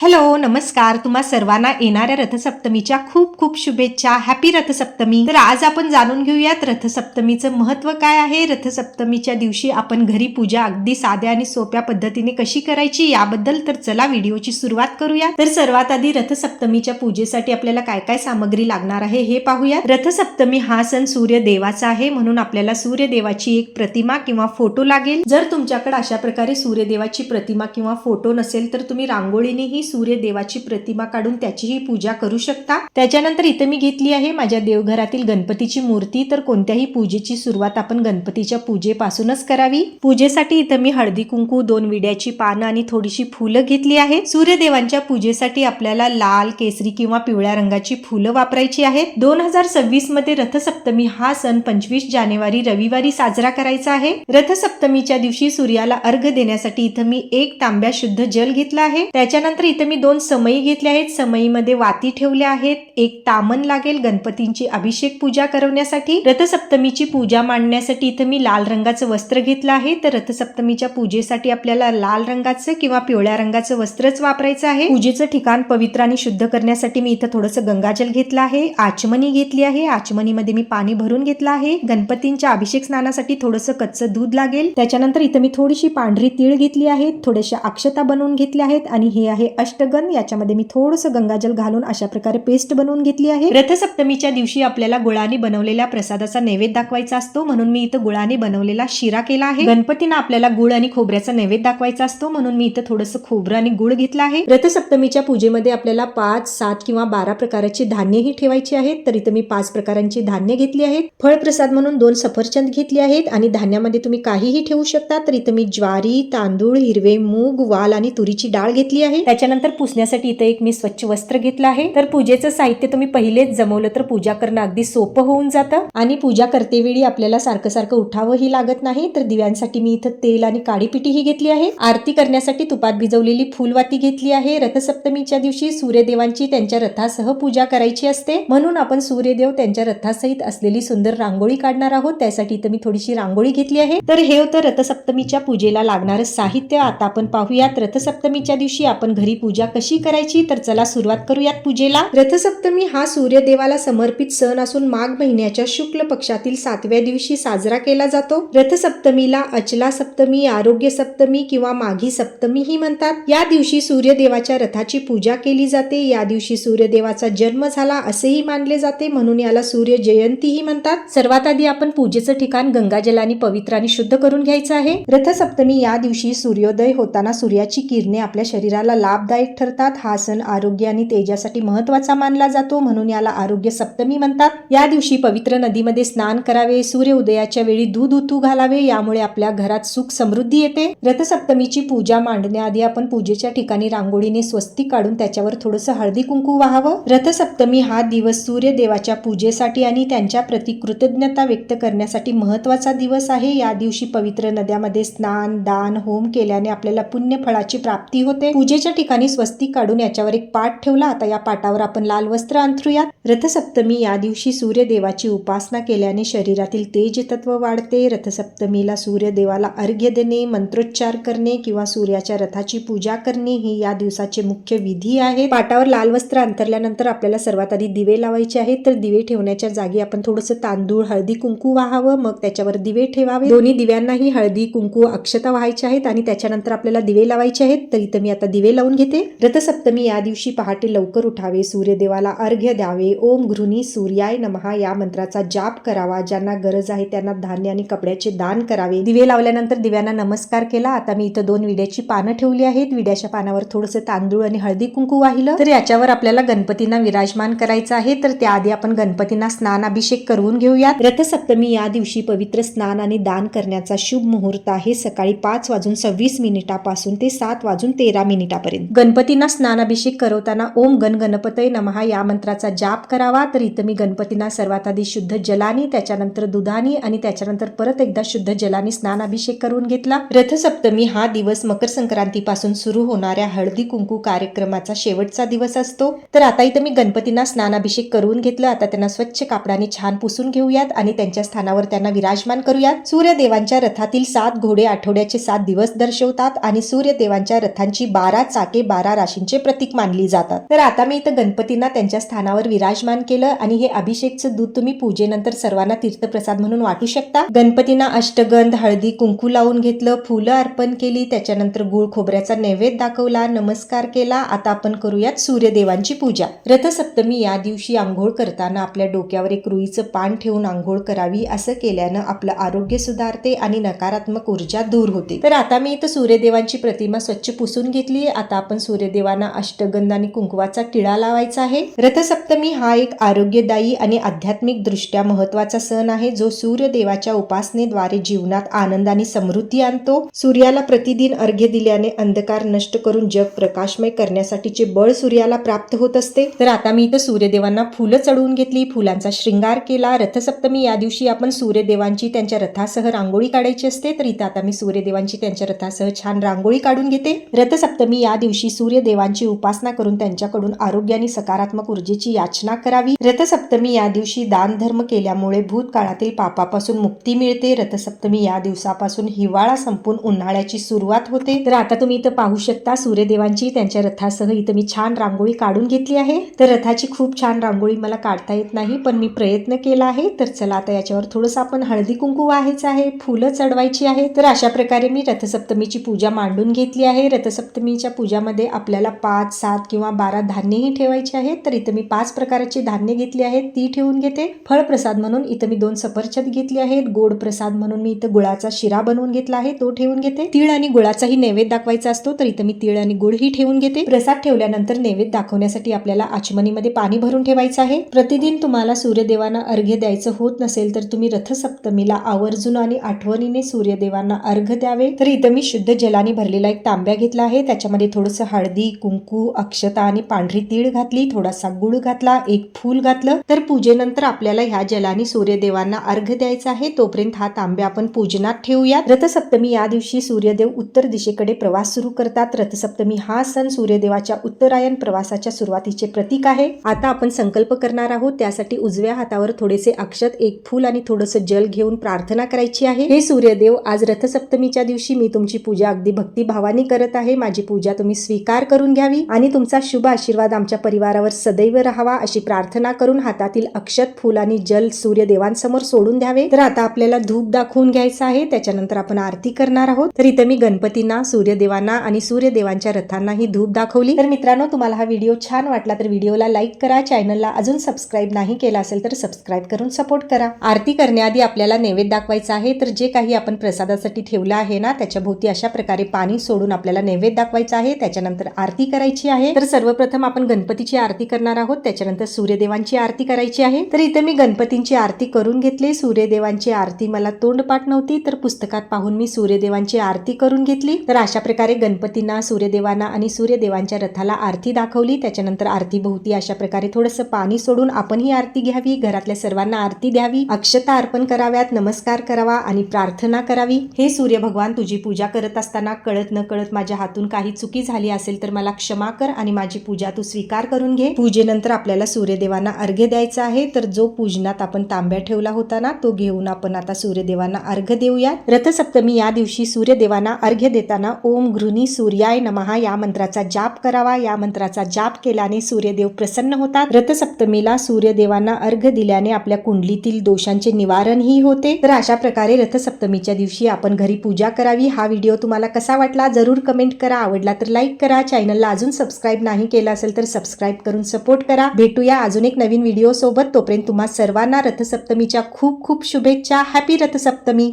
Hello नमस्कार. तुम्हा सर्वांना येणाऱ्या रथसप्तमीच्या खूप खूप शुभेच्छा. हॅपी रथसप्तमी. तर आज आपण जाणून घेऊयात रथसप्तमीचं महत्व काय आहे. रथसप्तमीच्या दिवशी आपण घरी पूजा अगदी साध्या आणि सोप्या पद्धतीने कशी करायची याबद्दल. तर चला व्हिडिओची सुरुवात करूया. तर सर्वात आधी रथसप्तमीच्या पूजेसाठी आपल्याला काय काय सामग्री लागणार आहे हे पाहूया. रथसप्तमी हा सण सूर्यदेवाचा आहे, म्हणून आपल्याला सूर्यदेवाची एक प्रतिमा किंवा फोटो लागेल. जर तुमच्याकडे अशा प्रकारे सूर्यदेवाची प्रतिमा किंवा फोटो नसेल तर तुम्ही रांगोळीनेही सूर्यदेवाची प्रतिमा काढून त्याचीही पूजा करू शकता. त्याच्यानंतर इथे मी घेतली आहे माझ्या देवघरातील गणपतीची मूर्ती. तर कोणत्याही पूजेची सुरुवात आपण गणपतीच्या पूजेपासूनच करावी. पूजेसाठी इथं मी हळदी कुंकू, 2 विड्याची पानं आणि थोडीशी फुलं घेतली आहे. सूर्यदेवांच्या पूजेसाठी आपल्याला लाल, केसरी किंवा पिवळ्या रंगाची फुलं वापरायची आहेत. 2026 मध्ये रथसप्तमी हा सण 25 जानेवारी रविवारी साजरा करायचा आहे. रथसप्तमीच्या दिवशी सूर्याला अर्घ देण्यासाठी इथं मी 1 तांब्या शुद्ध जल घेतला आहे. त्याच्यानंतर इथं मी 2 समई घेतल्या आहेत. समईमध्ये वाती ठेवल्या आहेत. 1 तामन लागेल गणपतींची अभिषेक पूजा करण्यासाठी. रथसप्तमीची पूजा मांडण्यासाठी इथं मी लाल रंगाचं वस्त्र घेतलं आहे. तर रथसप्तमीच्या पूजेसाठी आपल्याला लाल रंगाचं किंवा पिवळ्या रंगाचं वस्त्रच वापरायचं आहे. पूजेचं ठिकाण पवित्र आणि शुद्ध करण्यासाठी मी इथं थोडंसं गंगाजल घेतलं आहे. आचमनी घेतली आहे. आचमनीमध्ये मी पाणी भरून घेतलं आहे. गणपतींच्या अभिषेक स्नानासाठी थोडंसं कच्चं दूध लागेल. त्याच्यानंतर इथं मी थोडीशी पांढरी तीळ घेतली आहे. थोड्याशा अक्षता बनवून घेतल्या आहेत आणि हे आहे अष्टगन. याच्यामध्ये मी थोडंसं गंगाजल घालून अशा प्रकारे पेस्ट बनवून घेतली आहे. रथसप्तमीच्या दिवशी आपल्याला गुळाने बनवलेल्या प्रसादाचा नैवेद्य दाखवायचा असतो, म्हणून मी इथं गुळाने बनवलेला शिरा केला आहे. गणपतींना आपल्याला गुळ आणि खोबऱ्याचा नैवेद्य दाखवायचा असतो, म्हणून मी इथं थोडंसं खोबरं आणि गुळ घेतला आहे. रथसप्तमीच्या पूजेमध्ये आपल्याला 5, 7 किंवा 12 प्रकारची धान्यही ठेवायची आहेत. तर इथं मी 5 प्रकारांची धान्य घेतली आहेत. फळ प्रसाद म्हणून 2 सफरचंद घेतली आहेत आणि धान्यामध्ये तुम्ही काहीही ठेवू शकता. तर इथं मी ज्वारी, तांदूळ, हिरवे मूग, वाल आणि तुरीची डाळ घेतली आहे. त्याच्यानंतर पुसण्यासाठी इथे एक मी स्वच्छ वस्त्र घेतलं आहे. तर पूजेचं साहित्य तुम्ही पहिलेच जमवलं तर पूजा करणं अगदी सोपं होऊन जातं आणि पूजा करतेवेळी आपल्याला सारखं सारखं उठावंही लागत नाही. तर दिव्यांसाठी मी इथं तेल आणि काळी पिठीही घेतली आहे. आरती करण्यासाठी तुपात भिजवलेली फुलवाती घेतली आहे. रथसप्तमीच्या दिवशी सूर्यदेवांची त्यांच्या रथासह पूजा करायची असते, म्हणून आपण सूर्यदेव त्यांच्या रथासहित असलेली सुंदर रांगोळी काढणार आहोत. त्यासाठी इथं मी थोडीशी रांगोळी घेतली आहे. तर हे होतं रथसप्तमीच्या पूजेला लागणारं साहित्य. आता आपण पाहूयात रथसप्तमीच्या दिवशी आपण घरी पूजा कशी करायची. तर चला सुरुवात करूयात पूजेला. रथसप्तमी हा सूर्यदेवाला समर्पित सण असून माघ महिन्याच्या शुक्ल पक्षातील 7व्या दिवशी साजरा केला जातो. रथसप्तमीला अचला सप्तमी, आरोग्य सप्तमी किंवा माघी सप्तमी ही म्हणतात. या दिवशी सूर्यदेवाच्या रथाची पूजा केली जाते. या दिवशी सूर्यदेवाचा जन्म झाला असेही मानले जाते, म्हणून याला सूर्य जयंती ही म्हणतात. सर्वात आधी आपण पूजेचं ठिकाण गंगाजलाने पवित्र आणि शुद्ध करून घ्यायचं आहे. रथसप्तमी या दिवशी सूर्योदय होताना सूर्याची किरणे आपल्या शरीराला लाभदायक ठरतात. हा सण आरोग्य आणि तेजासाठी महत्वाचा मानला जातो, म्हणून याला आरोग्य सप्तमी म्हणतात. या दिवशी पवित्र नदीमध्ये स्नान करावे. सूर्य उदयाच्या वेळी दूध उतू घालावे, यामुळे आपल्या घरात सुख समृद्धी येते. रथसप्तमीची पूजा मांडण्याआधी आपण पूजेच्या ठिकाणी रांगोळीने स्वस्तिक काढून त्याच्यावर थोडंसं हळदी कुंकू वाहावं. रथसप्तमी हा दिवस सूर्यदेवाच्या पूजेसाठी आणि त्यांच्या प्रति कृतज्ञता व्यक्त करण्यासाठी महत्वाचा दिवस आहे. या दिवशी पवित्र नद्यामध्ये स्नान, दान, होम केल्याने आपल्याला पुण्य फळाची प्राप्ती होते. पूजेच्या ठिकाणी स्वस्तिक काढून याच्यावर एक पाट ठेवला. आता या पाटावर आपण लाल वस्त्र अंथरूयात. रथसप्तमी या दिवशी सूर्यदेवाची उपासना केल्याने शरीरातील तेज तत्व वाढते. रथसप्तमीला सूर्यदेवाला अर्घ्य देणे, मंत्रोच्चार करणे किंवा सूर्याच्या रथाची पूजा करणे ही या दिवसाचे मुख्य विधी आहेत. पाटावर लाल वस्त्र अंथरल्यानंतर आपल्याला सर्वात आधी दिवे लावायचे आहेत. तर दिवे ठेवण्याच्या जागी आपण थोडंसं तांदूळ, हळदी कुंकू वाहावं, मग त्याच्यावर दिवे ठेवावे. दोन्ही दिव्यांनाही हळदी कुंकू, अक्षता व्हायच्या आहेत आणि त्याच्यानंतर आपल्याला दिवे लावायचे आहेत. तर इथं मी आता दिवे लावून घेते. रथसप्तमी या दिवशी पहाटे लवकर उठावे, सूर्यदेवाला अर्घ्य द्यावे. ओम गृहिणी सूर्याय नमः या मंत्राचा जाप करावा. ज्यांना गरज आहे त्यांना धान्य आणि कपड्याचे दान करावे. दिवे लावल्यानंतर दिव्यांना नमस्कार केला. आता मी इथं 2 विड्याची पानं ठेवली आहेत. विड्याच्या पानावर थोडंसं तांदूळ आणि हळदी कुंकू वाहिलं. तर याच्यावर आपल्याला गणपतींना विराजमान करायचं आहे. तर त्याआधी आपण गणपतींना स्नान अभिषेक करून घेऊयात. रथसप्तमी या दिवशी पवित्र स्नान आणि दान करण्याचा शुभ मुहूर्त आहे. सकाळी 5:26 पासून ते 7:13 गणपतींना स्नानाभिषेक करवताना ओम गण गणपतये नमः या मंत्राचा जाप करावा. तर इथं मी गणपतींना सर्वात आधी शुद्ध जलाने, त्याच्यानंतर दुधाने आणि त्याच्यानंतर परत एकदा शुद्ध जलाने स्नानाभिषेक करून घेतला. रथसप्तमी हा दिवस मकर संक्रांती पासून सुरू होणाऱ्या हळदी कुंकू कार्यक्रमाचा शेवटचा दिवस असतो. तर आता इथं मी गणपतींना स्नानाभिषेक करून घेतलं. आता त्यांना स्वच्छ कापडाने छान पुसून घेऊयात आणि त्यांच्या स्थानावर त्यांना विराजमान करूयात. सूर्यदेवांच्या रथातील 7 घोडे आठवड्याचे 7 दिवस दर्शवतात आणि सूर्यदेवांच्या रथांची 12 चाके 12 राशींचे प्रतीक मानली जातात. तर आता मी इथं गणपतींना त्यांच्या स्थानावर विराजमान केलं आणि हे अभिषेकचं दूध तुम्ही पूजेनंतर सर्वांना तीर्थप्रसाद म्हणून वाटू शकता. गणपतींना अष्टगंध, हळदी, कुंकू लावून घेतलं, फुलं अर्पण केली, त्याच्यानंतर गुळ खोबऱ्याचा नैवेद्य दाखवला, नमस्कार केला. आता आपण करूयात सूर्यदेवांची पूजा. रथसप्तमी या दिवशी आंघोळ करताना आपल्या डोक्यावर एक रुईचं पान ठेवून आंघोळ करावी. असं केल्यानं आपलं आरोग्य सुधारते आणि नकारात्मक ऊर्जा दूर होते. तर आता मी इथं सूर्यदेवांची प्रतिमा स्वच्छ पुसून घेतली. आता आपण सूर्यदेवांना अष्टगंध आणि कुंकवाचा टिळा लावायचा आहे. रथसप्तमी हा एक आरोग्यदायी आणि आध्यात्मिक दृष्ट्या महत्वाचा सण आहे, जो सूर्यदेवाच्या उपासनेद्वारे जीवनात आनंद आणि समृद्धी आणतो. सूर्याला प्रतिदिन अर्घ्य दिल्याने अंधकार नष्ट करून जग प्रकाशमय करण्यासाठीचे बळ सूर्याला प्राप्त होत असते. तर आता मी इथं सूर्यदेवांना फुलं चढवून घेतली, फुलांचा श्रृंगार केला. रथसप्तमी या दिवशी आपण सूर्यदेवांची त्यांच्या रथासह रांगोळी काढायची असते. तर इथं आता मी सूर्यदेवांची त्यांच्या रथासह छान रांगोळी काढून घेते. रथसप्तमी या दिवशी सूर्यदेवांची उपासना करून त्यांच्याकडून आरोग्य आणि सकारात्मक ऊर्जेची याचना करावी. रथसप्तमी या दिवशी दान धर्म केल्यामुळे भूतकाळातील पापापासून मुक्ती मिळते. रथसप्तमी या दिवसापासून हिवाळा संपून उन्हाळ्याची सुरुवात होते. तर आता तुम्ही इथं पाहू शकता सूर्यदेवांची त्यांच्या रथासह इथं मी छान रांगोळी काढून घेतली आहे. तर रथाची खूप छान रांगोळी मला काढता येत नाही, पण मी प्रयत्न केला आहे. तर चला आता याच्यावर थोडंसं आपण हळदी कुंकू व्हायचं आहे, फुलं चढवायची आहे. तर अशा प्रकारे मी रथसप्तमीची पूजा मांडून घेतली आहे. रथसप्तमीच्या पूजामध्ये आपल्याला 5, 7 किंवा 12 धान्यही ठेवायची आहेत. तर इथं मी 5 प्रकारची धान्य घेतली आहेत, ती ठेवून घेते. फळ प्रसाद म्हणून इथं मी 2 सफरचंद घेतली आहेत. गोड प्रसाद म्हणून मी इथं गुळाचा शिरा बनवून घेतला आहे, तो ठेवून घेते. तीळ आणि गुळाचाही नैवेद्य दाखवायचा असतो, तर इथं मी तीळ आणि गुळ ही ठेवून घेते. प्रसाद ठेवल्यानंतर नैवेद्य दाखवण्यासाठी आपल्याला आचमनीमध्ये पाणी भरून ठेवायचं आहे. प्रतिदिन तुम्हाला सूर्यदेवांना अर्घ्य द्यायचं होत नसेल तर तुम्ही रथसप्तमीला आवर्जून आणि आठवणीने सूर्यदेवांना अर्घ्य द्यावे. तर इथं मी शुद्ध जलाने भरलेला एक तांब्या घेतला आहे. त्याच्यामध्ये थोडंसं हळदी, कुंकू, अक्षता आणि पांढरी तीळ घातली, थोडासा गुळ घातला, एक फूल घातलं. तर पूजेनंतर आपल्याला ह्या जलाने सूर्यदेवांना अर्घ्य द्यायचा आहे. तोपर्यंत हा तांब्या आपण पूजनात ठेवूया. रथसप्तमी या दिवशी सूर्यदेव उत्तर दिशेकडे प्रवास सुरू करतात. रथसप्तमी हा सण सूर्यदेवाच्या उत्तरायण प्रवासाच्या सुरुवातीचे प्रतीक आहे. आता आपण संकल्प करणार आहोत. त्यासाठी उजव्या हातावर थोडेसे अक्षत, एक फूल आणि थोडंसं जल घेऊन प्रार्थना करायची आहे. हे सूर्यदेव, आज रथसप्तमीच्या दिवशी मी तुमची पूजा अगदी भक्तिभावाने करत आहे. माझी पूजा तुम्ही स्वीकार करून घ्यावी आणि तुमचा शुभ आशीर्वाद आमच्या परिवारावर सदैव राहावा अशी प्रार्थना करून हातातील अक्षत, फूल आणि जल सूर्यदेवांसमोर सोडून द्यावे. तर आता आपल्याला धूप दाखवून घ्यायचं आहे. त्याच्यानंतर आपण आरती करणार आहोत. तर इथं मी गणपतींना, सूर्यदेवांना आणि सूर्यदेवांच्या रथांना ही धूप दाखवली. तर मित्रांनो, तुम्हाला हा व्हिडिओ छान वाटला तर व्हिडिओला लाईक करा. चॅनलला अजून सबस्क्राईब नाही केला असेल तर सबस्क्राईब करून सपोर्ट करा. आरती करण्याआधी आपल्याला नैवेद्य दाखवायचा आहे. तर जे काही आपण प्रसादासाठी ठेवलं आहे ना, त्याच्या भोवती अशा प्रकारे पाणी सोडून आपल्याला नैवेद्य दाखवायचा आहे. त्याच्यानंतर आरती करायची आहे. तर सर्वप्रथम आपण गणपतीची आरती करणार आहोत, त्याच्यानंतर सूर्यदेवांची आरती करायची आहे. तर इथे मी गणपतींची आरती करून घेतली. सूर्यदेवांची आरती मला तोंडपाठ नव्हती, तर पुस्तकात पाहून मी सूर्यदेवांची आरती करून घेतली. तर अशा प्रकारे गणपतींना, सूर्यदेवांना आणि सूर्यदेवांच्या रथाला आरती दाखवली. त्याच्यानंतर आरती भोवती अशा प्रकारे थोडंसं पाणी सोडून आपण ही आरती घ्यावी. घरातल्या सर्वांना आरती द्यावी, अक्षता अर्पण कराव्यात, नमस्कार करावा आणि प्रार्थना करावी. हे सूर्य भगवान, तुझी पूजा करत असताना कळत न कळत माझ्या हातून काही चुकी झाली असेल तर मला क्षमा कर आणि माझी पूजा तू स्वीकार करून घे. पूजेनंतर आपल्याला सूर्यदेवांना अर्घ्य द्यायचा आहे. तर जो पूजनात आपण तांब्या ठेवला होता ना, तो घेऊन आपण आता सूर्यदेवांना अर्घ्य देऊया. रथसप्तमी या दिवशी सूर्यदेवांना अर्घ्य देताना ओम घृणी सूर्याय नमः या मंत्राचा जाप करावा. या मंत्राचा जाप केल्याने सूर्यदेव प्रसन्न होतात. रथसप्तमीला सूर्यदेवांना अर्घ्य दिल्याने आपल्या कुंडलीतील दोषांचे निवारणही होते. तर अशा प्रकारे रथसप्तमीच्या दिवशी आपण घरी पूजा करावी. हा व्हिडिओ तुम्हाला कसा वाटला जरूर कमेंट करा. आवडला तर लाईक करा. चॅनलला अजून सबस्क्राईब नाही केलं असेल तर सबस्क्राईब करून सपोर्ट करा. भेटूया अजून एक नवीन व्हिडिओ सोबत. तोपर्यंत तुम्हा सर्वांना रथसप्तमीच्या खूप खूप शुभेच्छा. हॅपी रथसप्तमी.